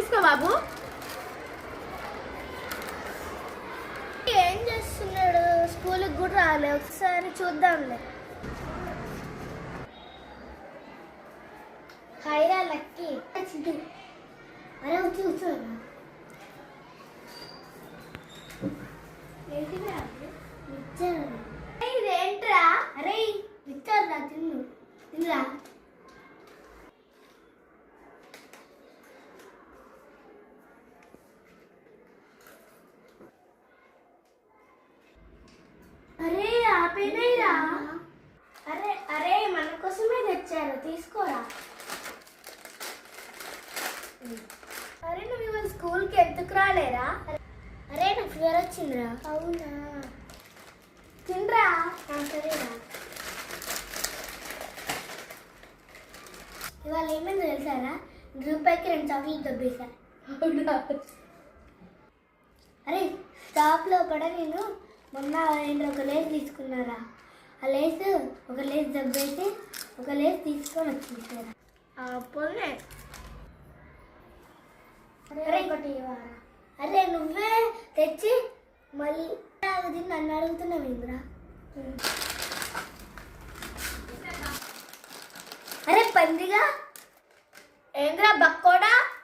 తీసుకో బాబు. ఏం చేస్తున్నాడు? స్కూల్కి కూడా రాలే. ఒకసారి చూద్దాంలే. హైరా లక్కీ. అరే వచ్చి కూర్చోరా. ఇదేంట్రా? అరే ఇచ్చారా, తిన్ను తిన్నా. అరే ఆపేనాయిరా. అరే అరే మన కోసమే తెచ్చారు, తీసుకోరా. అరే నువ్వు ఇవాళ స్కూల్కి ఎందుకు రాలేరా? అరే నాకు ఫీవర్ వచ్చిందిరా. అవునా, తినరా. సరేరా. ఇవాళ ఏమైందో తెలుసారా? రూపాయికి 2 చాక్లెట్లు దొబ్బేశా. అవునా? అరే షాప్లో కూడా నేను మొన్న ఒక లేస్ తీసుకున్నారా. ఆ లేస్ ఒక లేస్ దబ్బేసి ఒక లేస్ తీసుకొని వచ్చేసారా. పోలే. అరే ఒకటి ఇవ్వరా. అరే నువ్వే తెచ్చి మళ్ళీ అది నన్ను అడుగుతున్నావు ఇంద్రా. అరే పందిగా. ఏంద్రా బక్కోడా?